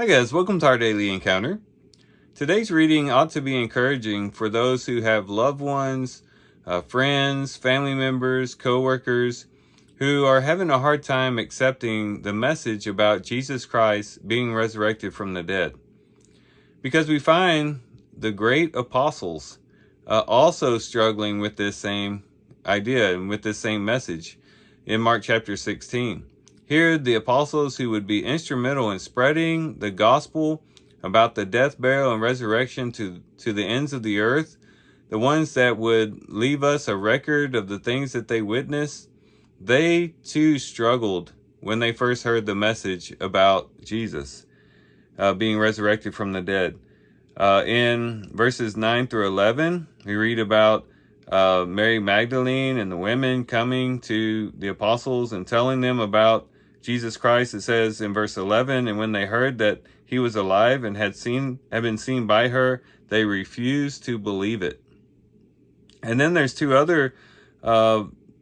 Hi guys, welcome to our daily encounter. Today's reading ought to be encouraging for those who have loved ones, friends, family members, co-workers who are having a hard time accepting the message about Jesus Christ being resurrected from the dead. Because we find the great apostles also struggling with this same idea and with this same message in Mark chapter 16. Here, the apostles who would be instrumental in spreading the gospel about the death, burial, and resurrection to the ends of the earth, the ones that would leave us a record of the things that they witnessed, they too struggled when they first heard the message about Jesus being resurrected from the dead. In verses 9 through 11, we read about Mary Magdalene and the women coming to the apostles and telling them about Jesus Christ. It says in verse 11, and when they heard that he was alive and had been seen by her, they refused to believe it. And then there's two other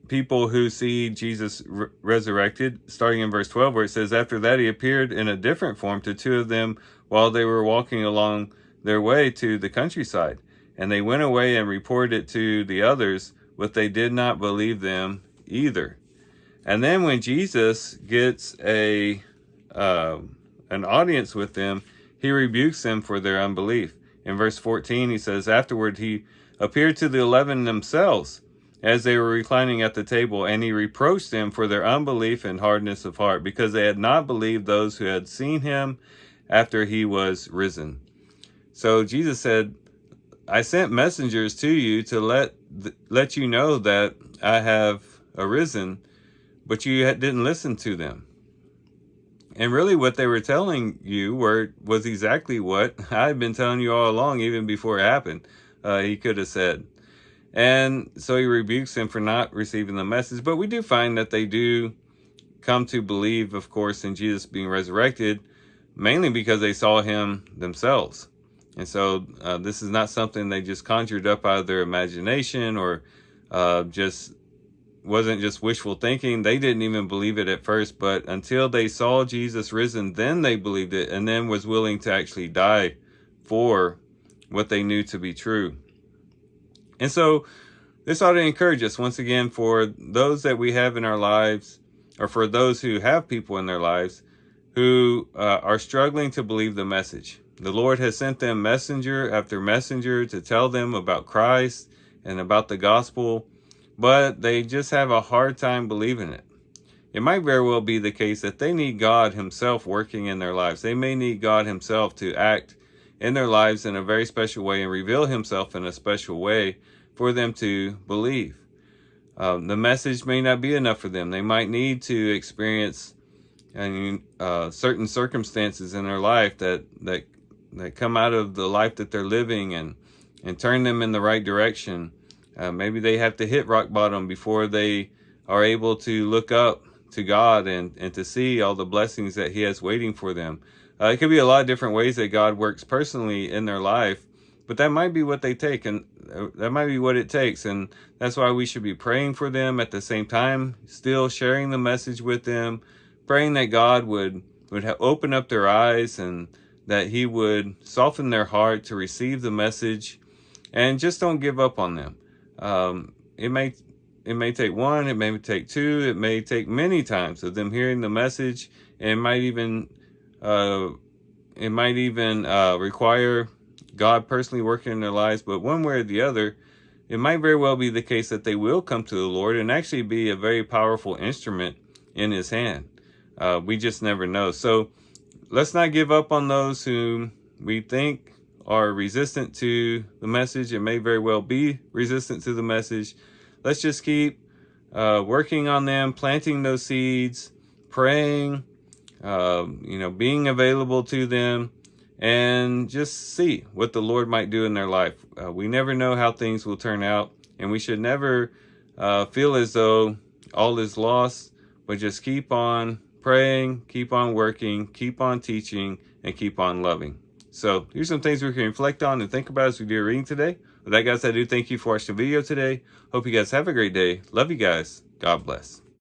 people who see Jesus resurrected, starting in verse 12, where it says, after that he appeared in a different form to two of them while they were walking along their way to the countryside. And they went away and reported it to the others, but they did not believe them either. And then when Jesus gets an audience with them, he rebukes them for their unbelief. In verse 14, he says, afterward he appeared to the 11 themselves as they were reclining at the table, and he reproached them for their unbelief and hardness of heart, because they had not believed those who had seen him after he was risen. So Jesus said, I sent messengers to you to let you know that I have arisen, but you didn't listen to them. And really what they were telling you was exactly what I've been telling you all along, even before it happened, he could have said. And so he rebukes them for not receiving the message. But we do find that they do come to believe, of course, in Jesus being resurrected, mainly because they saw him themselves. And so this is not something they just conjured up out of their imagination or wasn't just wishful thinking. They didn't even believe it at first, but until they saw Jesus risen, then they believed it, and then was willing to actually die for what they knew to be true. And so this ought to encourage us once again, for those that we have in our lives, or for those who have people in their lives who are struggling to believe the message. The Lord has sent them messenger after messenger to tell them about Christ and about the gospel, but they just have a hard time believing it. It might very well be the case that they need God himself working in their lives. They may need God himself to act in their lives in a very special way and reveal himself in a special way for them to believe. The message may not be enough for them. They might need to experience certain circumstances in their life that come out of the life that they're living and turn them in the right direction. Maybe they have to hit rock bottom before they are able to look up to God and to see all the blessings that he has waiting for them. It could be a lot of different ways that God works personally in their life, but that might be what they take, and that might be what it takes. And that's why we should be praying for them at the same time, still sharing the message with them, praying that God would open up their eyes and that he would soften their heart to receive the message, and just don't give up on them. It may take one, it may take two, it may take many times of them hearing the message, and it might even require God personally working in their lives. But one way or the other, it might very well be the case that they will come to the Lord and actually be a very powerful instrument in his hand. We just never know. So let's not give up on those whom we think are resistant to the message. It may very well be resistant to the message. Let's just keep working on them, planting those seeds, praying, being available to them, and just see what the Lord might do in their life. We never know how things will turn out, and we should never feel as though all is lost, but just keep on praying, keep on working, keep on teaching, and keep on loving. So here's some things we can reflect on and think about as we do a reading today. With that, guys, I do thank you for watching the video today. Hope you guys have a great day. Love you guys. God bless.